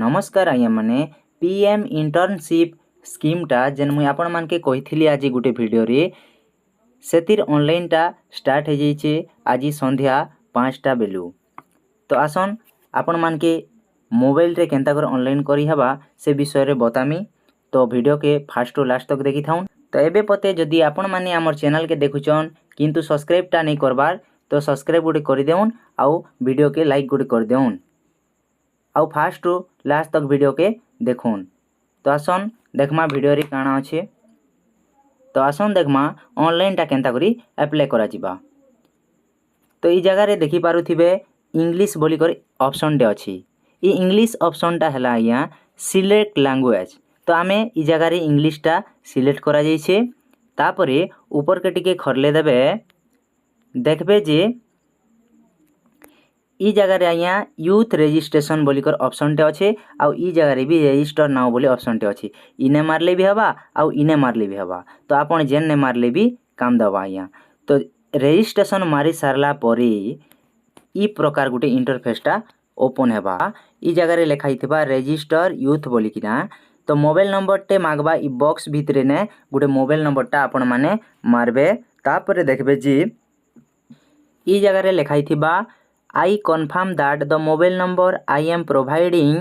नमस्कार आज्ञा माने पीएम इंटर्नशिप स्कीमटा जेन मुई आपण मानके कही आज गोटे भिडियो रे सेतिर ऑनलाइनटा स्टार्ट हो जाइए आज संध्या 5टा बेलू। तो आसन आपण मानके मोबाइल रे केंता कर ऑनलाइन करी हबा से विषय रे बतामी। तो वीडियो के फास्ट टू लास्ट तक देखी थाउन। तो एबे पते जदि आपण माने हमर चैनल के देखुचन किंतु सब्सक्राइबटा नहीं करबार तो सब्सक्राइब गोटे कर देउन आउ वीडियो के लाइक गोटे कर देउन आउ फास्ट टू लास्ट तक वीडियो के देखुन। तो आसन देखमा वीडियो रे काना अच्छे। तो आसन देखमा ऑनलाइन टा केंता करी अप्लाई करा जिबा। तो ई जगह रे देखि पारुथिबे इंग्लिश बोली कर ऑप्शन डे अछि। ई इंग्लिश ऑप्शन टा हला या सिलेक्ट लैंग्वेज। तो आमे ई जगह रे इंग्लिश टा सिलेक्ट करा जाइछे। तापरे ऊपर के टिके खरले देबे देखबे जे ई जगह रे आया यूथ रजिस्ट्रेशन बोली कर ऑप्शन टे अच्छे आउ ई जगह रे भी रजिस्टर नाउ बोली ऑप्शन टे अच्छे। इने मारले भी हवा आउ इने मारले भी हवा। तो आपण जेन ने मारले भी काम दवा आया। तो रजिस्ट्रेशन मारी सारला परे ई प्रकार गुटे इंटरफेसटा ओपन हेबा। ई जगह रे लिखा हितबा रजिस्टर यूथ बोली किना। तो मोबाइल नंबर टे मागबा ई बॉक्स भितरे ने गुटे मोबाइल नंबर टा आपण माने मारबे। तापरे देखबे जी ई जगह रे लिखा हितबा I confirm that the mobile number I am providing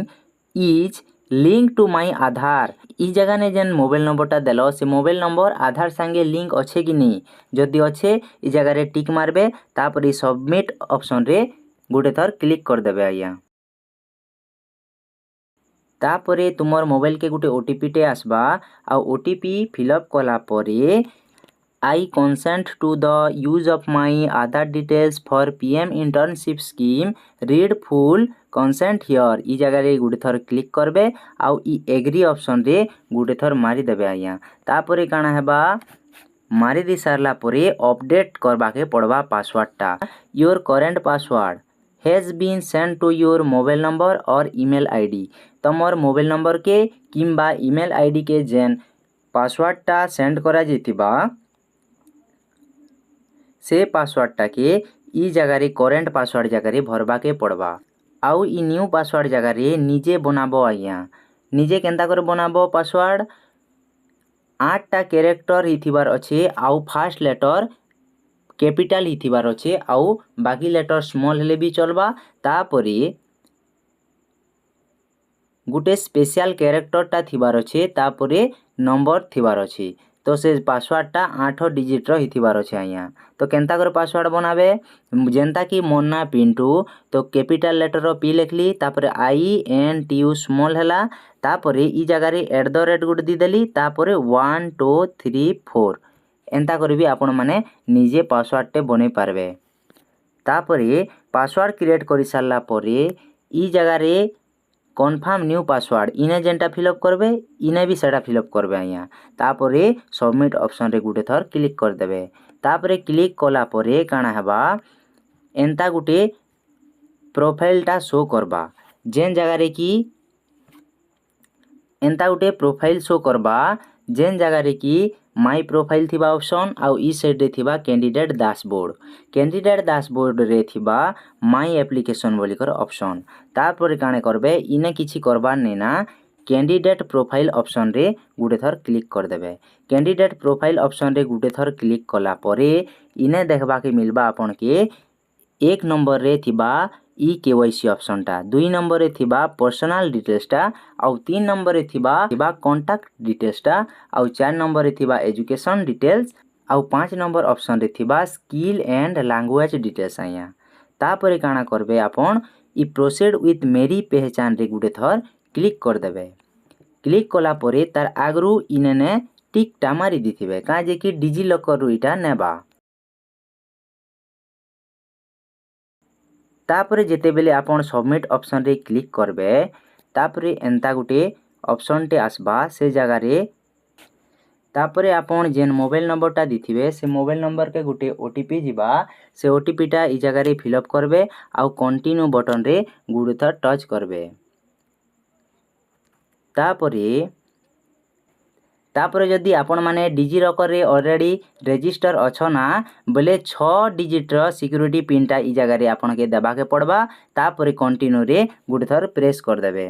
is linked to my Aadhaar। ई जगह ने जेन मोबाइल नंबर टा देलो से मोबाइल नंबर आधार संगे लिंक अच्छे कि नहीं। जदि अच्छे ई जगह रे टिक मारबे तापर सबमिट ऑप्शन रे गुटे थर क्लिक कर देबे आया। तापरे तुमर मोबाइल के गुटे ओटीपी टे आसबा आ ओटीपी फिलअप कला परे I consent to the use of my Aadhaar details for PM internship scheme। read full consent here। ई जगह रे गुटे थर क्लिक करबे आउ ई एग्री ऑप्शन रे गुटे थर मारी देबे आया। तापरे काना हेबा मारी दी सारला परे अपडेट करबा के पड़बा पासवर्ड टा। Your current password has been send to your mobile number और ईमेल आईडी। तमर मोबाइल नंबर के किंबा ईमेल आईडी के जेन पासवर्ड टा सेंड करा जैतिबा से पासवर्ड टा के ई जगह रे करेंट पासवर्ड जगह रे भरबा के पड़बा। आउ ई न्यू पासवर्ड जगह रे निजे बनाबो आया। निजे केंता कर बनाबो पासवर्ड 8टा कैरेक्टर हिथिबार अच्छे आउ फर्स्ट लेटर कैपिटल हिथिबार अच्छे आउ बाकी लेटर स्मॉल हेले भी चलबा। तापरे गुटे स्पेशल कैरेक्टर टा थिबार अच्छे तापरे नंबर थिबार अच्छे। तो से पासवर्ड टा 8 डिजिट रो हिथिबार अच्छे आया। तो केंता कर पासवर्ड बनाबे जेंता कि मोन्ना पिंटू। तो कैपिटल लेटर रो पी लिखली तापरे INTU स्मॉल हैला तापरे ई जगह रे @ गुड दी देली तापरे 1 2 3 4 एंता कर भी आपण माने निजे पासवर्ड टे बने पारबे। तापरे पासवर्ड क्रिएट करि सारला परे ई जगह रे कन्फर्म न्यू पासवर्ड इने जेनटा फिलअप करबे इने भी सेटा फिलअप करबे आया। तापरे सबमिट ऑप्शन रे गुटे थर क्लिक कर देबे। तापरे क्लिक कला परे काना हेबा एंता गुटे प्रोफाइल टा शो करबा। जेन जगह रे की एंता गुटे प्रोफाइल शो करबा जेन जगह रे की माई प्रोफाइल थिबा ऑप्शन आउ ई साइड रे थिबा कैंडिडेट डैशबोर्ड। कैंडिडेट डैशबोर्ड रे थिबा माई एप्लीकेशन बोली कर ऑप्शन। तापर काणे करबे इने किछि करबार नै ना कैंडिडेट प्रोफाइल ऑप्शन रे गुटे थर क्लिक कर देबे। कैंडिडेट प्रोफाइल ऑप्शन रे गुटे थर क्लिक कला परे इने देखबा के मिलबा आपन के 1 नंबर रे थिबा ई केवाईसी ऑप्शन टा 2 नंबर रे थिबा पर्सनल डिटेल्स टा आउ 3 नंबर रे थिबा कांटेक्ट डिटेल्स टा आउ 4 नंबर रे थिबा एजुकेशन डिटेल्स आउ 5 नंबर ऑप्शन रे थिबा स्किल एंड लैंग्वेज डिटेल्स आया। तापरे काना करबे आपन ई प्रोसीड विथ मेरी पहचान रे गुटे थर क्लिक कर देबे। क्लिक कला परे तार आगरू इने ने टिक टा मारी दिथिबे का जे कि डिजी लॉकर रु इटा नेबा। तापरे जेते बेले आपन सबमिट ऑप्शन रे क्लिक करबे तापरे एंता गुटे ऑप्शन टे आसबा से जगह रे तापरे आपन जेन मोबाइल नंबर टा दिथिबे से मोबाइल नंबर के गुटे ओटीपी जिबा से ओटीपी टा ई जगह रे फिलअप करबे आउ कंटिन्यू बटन रे गुटे थर टच करबे। तापरे जदि आपण माने डिजी लॉकर रे ऑलरेडी रजिस्टर अछो ना बोले 6 डिजिट रो सिक्योरिटी पिन टा ई जगह रे आपण के देबा के पड़बा। तापरे कंटिन्यू रे गुटे थर प्रेस कर देबे।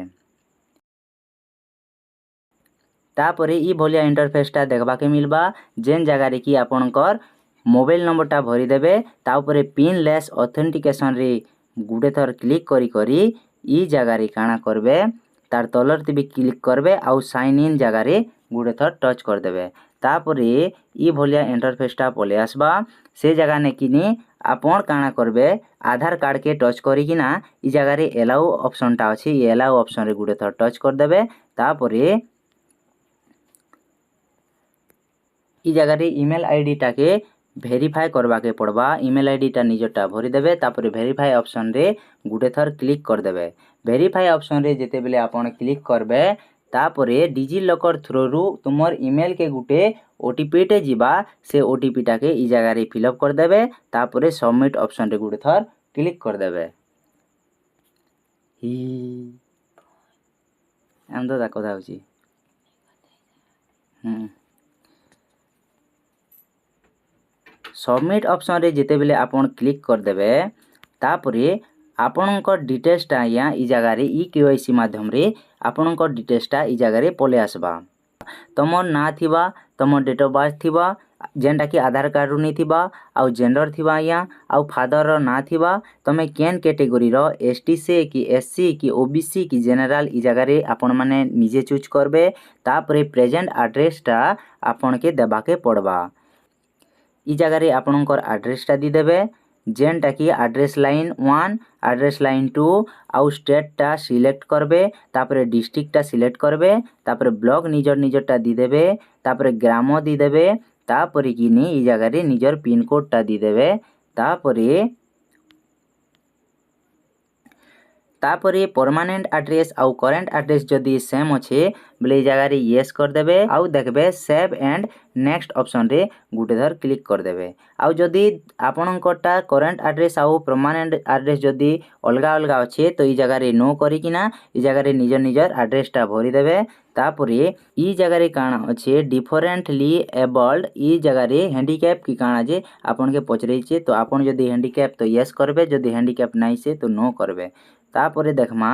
तापरे ई भलिया इंटरफेसटा देखबा के मिलबा जेन जगह रे कि आपनकर मोबाइल नंबरटा भरी देबे ता ऊपर पिनलेस ऑथेंटिकेशन रे गुटे थर क्लिक करी करी ई जगह रे काना करबे तार तलर भी क्लिक करबे आउ साइन इन जगह रे गुटे थर टच कर देबे तापरे ई भलिया इंटरफेसटा पले आसबा से जगह ने किनी आपण काना करबे आधार कार्ड के टच करी किना ई जगह रे एलाउ ऑप्शन टा अछि ई एलाउ ऑप्शन रे गुटे थर टच कर देबे तापरे ई जगह रे ईमेल आईडी टा के भेरीफाई करबा के पड़बा ईमेल आईडी टा निजटा भरी देबे तापरे भेरीफाई ऑप्शन रे गुटे थर क्लिक कर देबे भेरीफाई ऑप्शन रे जेते बेले आपण क्लिक करबे तापरे डिजी लॉकर थ्रू रु तुमर ईमेल के गुटे ओटीपी टे जीवा से ओटीपी टा के ई जगह रे फिलअप कर देबे तापरे सबमिट ऑप्शन रे गुटे थर क्लिक कर देबे ही हम तो कथा होची सबमिट ऑप्शन रे जेते बेले आपण क्लिक कर देबे तापरे आपणकर डिटेल्सटा या ई जगह रे ई केवाईसी माध्यम रे आपणकर डिटेल्सटा ई जगह रे पले आसबा तमर ना थिबा तमर डेट ऑफ बर्थ थिबा जेनटा कि आधार कार्ड रु नहीं थिबा आउ जेंडर थिबा या आउ फादर रो ना थिबा तमे केन कैटेगरी रो एसटी से कि एससी कि ओबीसी कि जनरल ई जगह रे आपण माने निजे चूज करबे तापरे प्रेजेंट एड्रेसटा आपण के देबा के पड़बा ई जगह रे आपणकर एड्रेसटा दी देबे जेनटा कि एड्रेस लाइन 1 एड्रेस लाइन 2 आउ स्टेटटा सिलेक्ट करबे तापरे डिस्ट्रिक्टटा सिलेक्ट करबे तापरे ब्लॉक निजरटा दी देबे तापरे ग्राम दी देबे तापरे किनी ई जगह रे निजर पिन कोडटा दी देबे तापरे परमानेंट एड्रेस आउ करेंट एड्रेस जदी सेम अच्छे बोले जगह रे यस कर देबे आउ देखबे सेव एंड नेक्स्ट ऑप्शन रे गुटे धर क्लिक कर देबे आउ जदी आपनकटा करेंट एड्रेस आउ परमानेंट एड्रेस जदी अलगा अलगा अच्छे तो ई जगह रे नो करी किना ई जगह रे निजर एड्रेसटा भरी देबे तापरे ई जगह रे काना अच्छे डिफरेंटली एबल्ड ई जगह रे हैंडीकैप की काना जे आपन के पचरे छे तो आपन जदी हैंडीकैप तो यस करबे जदी हैंडीकैप नाही से तो नो करबे तापरे देखमा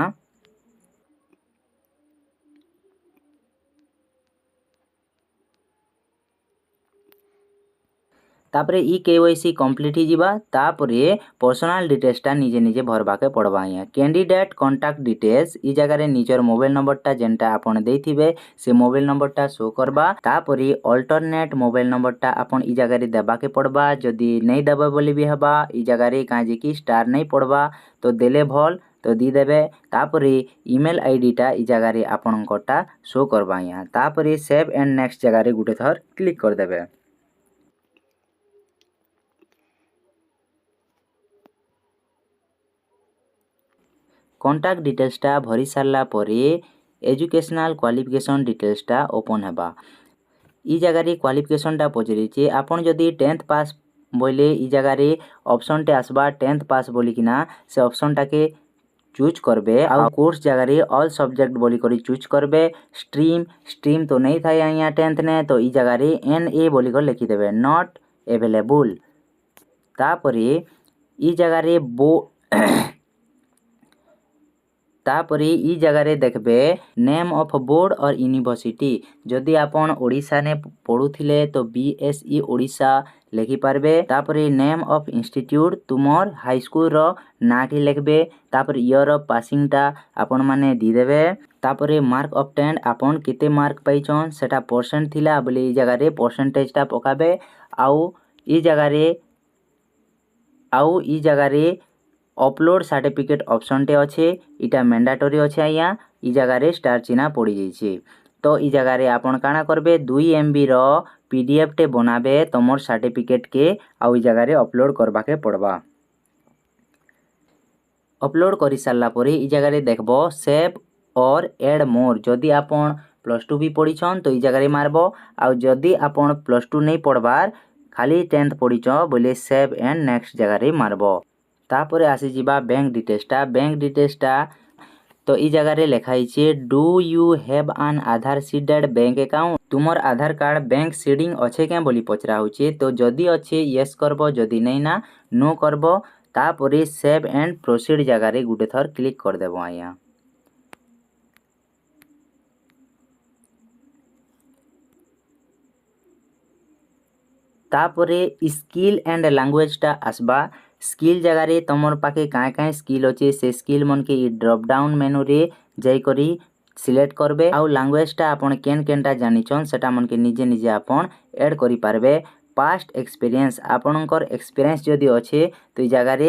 तापरे ई केवाईसी कंप्लीट ही जीवा तापरे पर्सनल डिटेल्सटा निजे निजे भरबा के पड़बा या कैंडिडेट कांटेक्ट डिटेल्स ई जगह रे निजर मोबाइल नंबरटा जेनटा आपण देथिबे से मोबाइल नंबरटा शो करबा तापरे अल्टरनेट मोबाइल नंबरटा आपण ई जगह रे देबा के पड़बा जदी नहीं देबा बोली भी हबा ई जगह रे काजे की स्टार नहीं पड़बा तो देले भल तो दी देबे तापरे ईमेल आईडीटा ई जगह रे आपनकटा शो करबा या तापरे सेव एंड नेक्स्ट जगह रे गुटे थर क्लिक कर देबे कांटेक्ट डिटेल्सटा भरी सारला परे एजुकेशनल क्वालिफिकेशन डिटेल्सटा ओपन हेबा ई जगह रे क्वालिफिकेशनटा पचरी छे आपण जदी 10th पास बोले ई जगह रे ऑप्शन टे आसबा 10th पास बोली किना से ऑप्शनटा के चूज करबे आ कोर्स जगह रे ऑल सब्जेक्ट बोली करी चूज करबे स्ट्रीम तो नहीं था यहाँ 10th ने तो ई जगह रे NA बोली कर लिखि देबे नॉट अवेलेबल तापरे ई जगह रे तापरे ई जगह रे देखबे नेम ऑफ बोर्ड और यूनिवर्सिटी जदि आपण ओडिशा ने पढुथिले तो BSE ओडिशा लिखि पारबे तापरे नेम ऑफ इंस्टीट्यूट तुमर हाई स्कूल रो नाटी लिखबे तापरे ईयर ऑफ पासिंग टा आपण माने दी देबे तापरे मार्क ऑब्टेन्ड आपण केते मार्क पाइछन सेटा परसेंट थिला बोले ई जगह रे परसेंटेज टा पकाबे आउ ई जगह रे अपलोड सर्टिफिकेट ऑप्शन टे अच्छे इटा मैंडेटरी अच्छे आया ई जगह रे स्टार चिन्ह पड़ी जाइए तो ई जगह रे आपण काना करबे 2 MB रो PDF टे बनाबे तमर सर्टिफिकेट के आउ ई जगह रे अपलोड करबा के पड़बा अपलोड करि सारला परे ई जगह रे देखबो सेव और ऐड मोर जदि आपण +2 भी पढ़ीछन तो ई जगह रे मारबो आउ जदि आपण +2 नहीं पढ़बार खाली 10th पढ़ीछ बोले सेव एंड नेक्स्ट जगह रे मारबो तापरे आसी जीवा बैंक डिटेल्सटा तो ई जगह रे लिखाई छे do you have an Aadhaar seeded bank account तुमर आधार कार्ड बैंक सीडिंग अच्छे क्या बोली पचरा होचे तो जदि अच्छे यस करबो जदि नहीं ना नो करबो तापरे सेव एंड प्रोसीड जगह रे गुटे थर क्लिक कर देबो आया तापरे स्किल एंड लैंग्वेजटा आसबा। स्किल जगार तुम पाखे काँ काँ स्किल अच्छे से स्किल मन के ड्रॉप डाउन मेनू रे जाइकरी सिलेक्ट करबे। आउ लैंग्वेजटा आपन केन केनटा जानिछन सेटा मन के निजे निजे आपन ऐड करि पारबे। पास्ट एक्सपीरियंस आपनकर एक्सपीरियंस जदि अच्छे तो जगार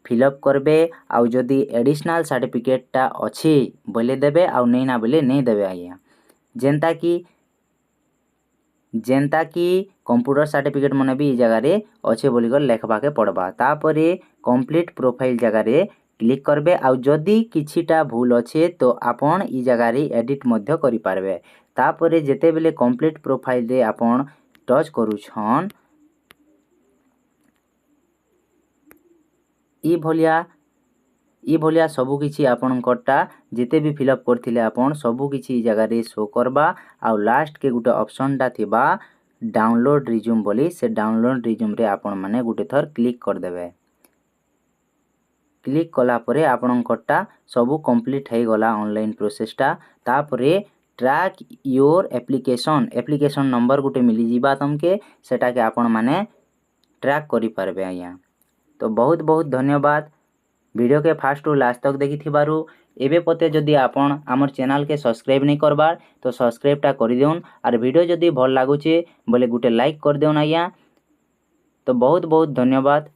फिलअप करबे। आउ जदि एडिशनल सर्टिफिकेटटा अच्छे बोले देबे आउ नहीं ना बोले नहीं देबे आज्ञा। जेनता कि कंप्यूटर सर्टिफिकेट मन भी जगार अच्छे बोलिकर लेखबाके पड़बा। तापरे कंप्लीट प्रोफाइल जगार क्लिक करबे। आउ जदि किछिटा भूल अच्छे तो आपन ई जगार एडिट मध्य करि पारबे। तापरे जेते बेले कंप्लीट प्रोफाइल रे आपन टच करूछन ई भलिया सबु किछि आपनकटा जेते भी फिलअप करथिले आपन सबु किछि जगार शो करबा। आउ लास्ट के गुटे ऑप्शनटा थिबा डाउनलोड रिज्यूम बोली से डाउनलोड रिज्यूम रे आपन माने गुटे थर क्लिक कर देबे। क्लिक कला परे आपनकटा सबु कंप्लीट हे गला ऑनलाइन प्रोसेसटा। तापरे ट्रैक योर एप्लीकेशन नंबर गुटे मिली जीबा तुमके सेटा के आपन माने ट्रैक करि पारबे आज्ञा। तो बहुत बहुत धन्यवाद वीडियो के फास्ट टू लास्ट तक देखि थिबारु। एबे पते जदि आपन आमर चैनल के सब्सक्राइब नहीं करबार तो सब्सक्राइबटा कर देउन। आर वीडियो जदि भल लागुचे बोले गुटे लाइक कर देउन आज्ञा। तो बहुत बहुत धन्यवाद।